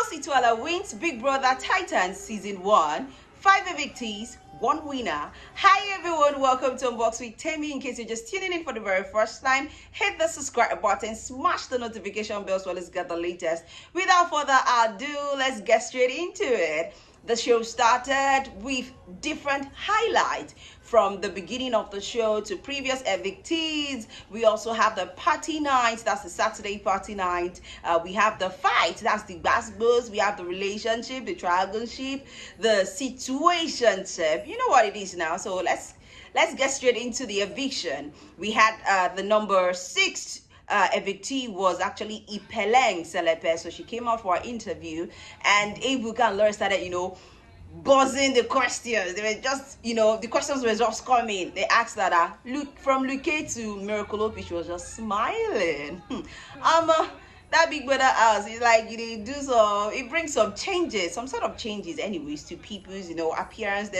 Khosi Twala wins Big Brother Titans Season 1. 5 evictees, 1 winner. Hi everyone, welcome to Unbox with Temi. In case you're just tuning in for the very first time, hit the subscribe button, smash the notification bell so let's get the latest. Without further ado, let's get straight into it. The show started with different highlights from the beginning of the show to previous evictees. We also have the party night, that's the Saturday party night. We have the fight, that's the basketballs. We have the relationship, the triangleship, the situationship. You know what it is now. So let's get straight into the eviction. We had the number 6 evictee was actually Ipeleng Selepe. So she came out for an interview, and Ebuka and Laura started, buzzing the questions. They were just, the questions were just coming. They asked that from Luke to Miracle Opi, she was just smiling. That Big Brother house is like it brings some changes, some sort of changes anyways to people's appearance.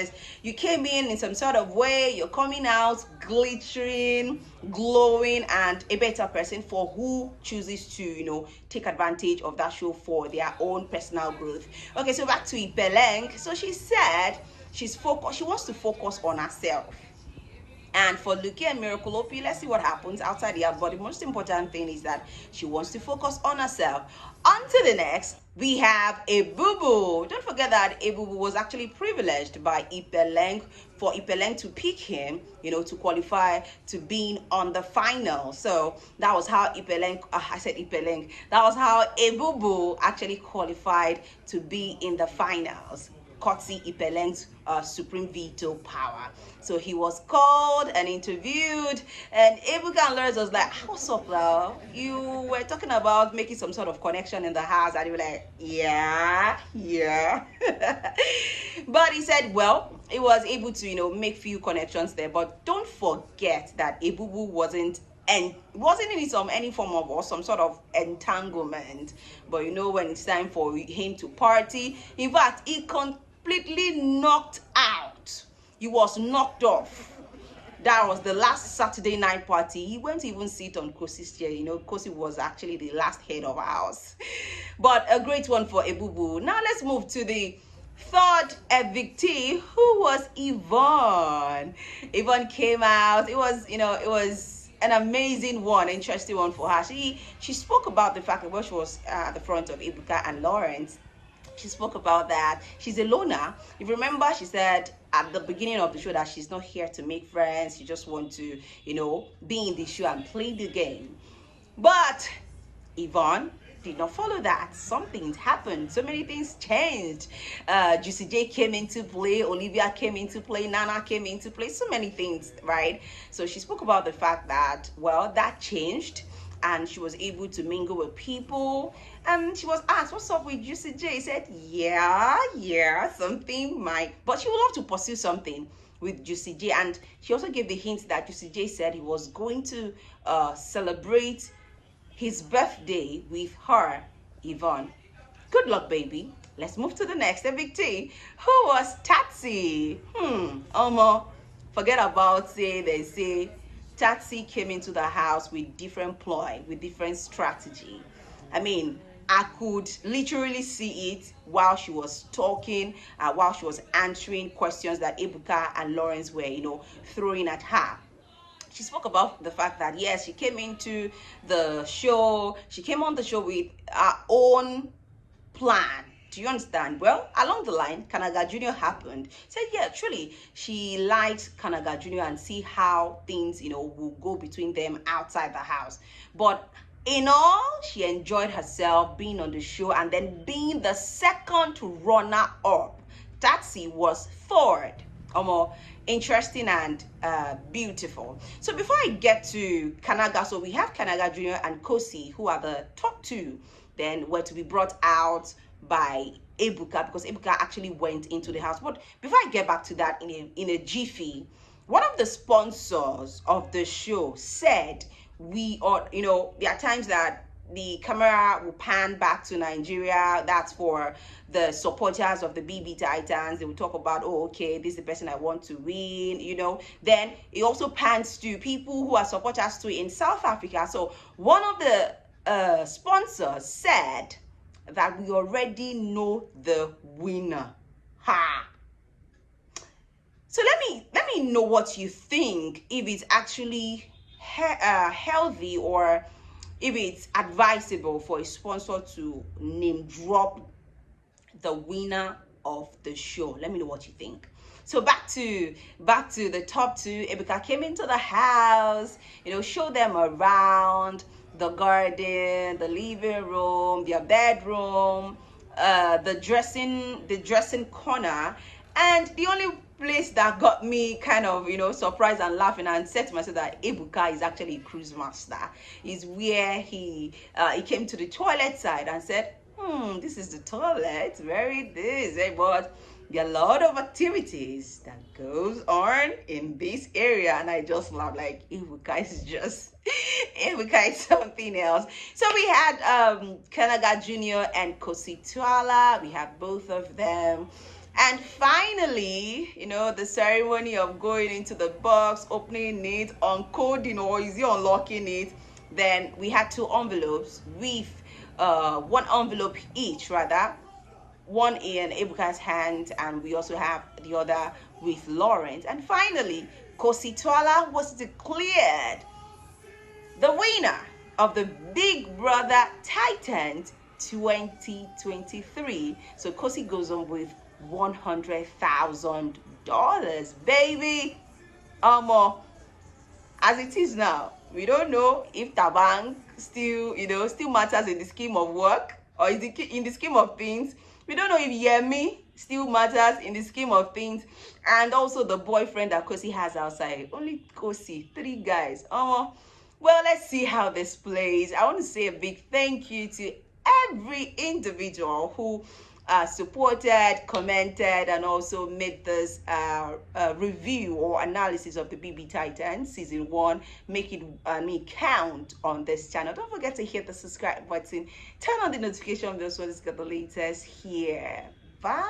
You came in some sort of way, you're coming out glittering, glowing, and a better person for who chooses to take advantage of that show for their own personal growth. Okay, so back to Ipeleng. So she said she wants to focus on herself. And for Luke and Miracle Opi, let's see what happens outside the house. But the most important thing is that she wants to focus on herself. On to the next, we have Ebubu. Don't forget that Ebubu was actually privileged by Ipeleng for Ipeleng to pick him, to qualify to being on the final. So that was how Ipeleng, that was how Ebubu actually qualified to be in the finals. Khosi Ipeleng's supreme veto power. So he was called and interviewed, and Ebuka and Lawrence was like, what's up now? You were talking about making some sort of connection in the house, and he was like, yeah. But he said, well, he was able to, make few connections there, but don't forget that Ebubu wasn't in any form of or some sort of entanglement. But when it's time for him to party, in fact, he completely knocked out. He was knocked off. That was the last Saturday night party. He went to even sit on Khosi's chair. Khosi was actually the last head of house. But a great one for Ebubu. Now let's move to the third evictee, who was Yvonne. Yvonne came out. It was an amazing one, interesting one for her. She spoke about the fact that when she was at the front of Ebuka and Lawrence, she spoke about that she's a loner. If you remember, she said at the beginning of the show that she's not here to make friends. She just wants to, be in the show and play the game. But Yvonne did not follow that. Some things happened. So many things changed. Juicy J came into play. Olivia came into play. Nana came into play. So many things, right? So she spoke about the fact that, well, that changed. And she was able to mingle with people. And she was asked, what's up with Juicy J? He said, yeah, something might. But she would love to pursue something with Juicy J. And she also gave the hint that Juicy J said he was going to celebrate his birthday with her, Yvonne. Good luck, baby. Let's move to the next evictee, who was Tatsy. Forget about they say Tatsy came into the house with different ploy, with different strategy. I could literally see it while she was talking, while she was answering questions that Ebuka and Lawrence were, throwing at her. She spoke about the fact that, yes, she came into the show. She came on the show with her own plan. Do you understand? Well, along the line, Kanaga Jr. happened. Said, yeah, truly, she liked Kanaga Jr. and see how things, will go between them outside the house. But in all, she enjoyed herself being on the show and then being the second runner-up. Tatsy was third. Interesting and beautiful. So before I get to Kanaga, so we have Kanaga Jr. and Khosi, who are the top two, then were to be brought out by Ebuka, because Ebuka actually went into the house. But before I get back to that in a jiffy, one of the sponsors of the show said there are times that the camera will pan back to Nigeria. That's for the supporters of the Bbtitans. They will talk about, oh, okay, this is the person I want to win, Then it also pans to people who are supporters too in South Africa. So one of the sponsors said that we already know the winner. Ha! So let me know what you think, if it's actually healthy, or if it's advisable for a sponsor to name drop the winner of the show. Let me know what you think. So back to the top two. Ebuka came into the house, showed them around the garden, the living room, their bedroom, the dressing corner. And the only place that got me kind of surprised and laughing, and said to myself that Ebuka is actually a cruise master, is where he came to the toilet side and said, this is the toilet, very this, but there are a lot of activities that goes on in this area. And I just laughed, like, Ebuka is something else. So we had Kanaga Jr. and Khosi Twala. We have both of them. And finally, the ceremony of going into the box, opening it, uncoding, or is he unlocking it? Then we had two envelopes with one envelope each, rather. One in Ebuka's hand, and we also have the other with Lawrence. And finally, Khosi Twala was declared the winner of the Big Brother Titans 2023. So Khosi goes on with $100,000, baby. As it is now, we don't know if Tabang still matters in the scheme of work, or is it in the scheme of things. We don't know if Yemi still matters in the scheme of things, and also the boyfriend that Khosi has outside. Only Khosi, 3 guys. Well, let's see how this plays. I want to say a big thank you to every individual who supported, commented, and also made this review or analysis of the Bbtitans season 1 make it count on this channel. Don't forget to hit the subscribe button, turn on the notification bell so you get the latest here. Bye.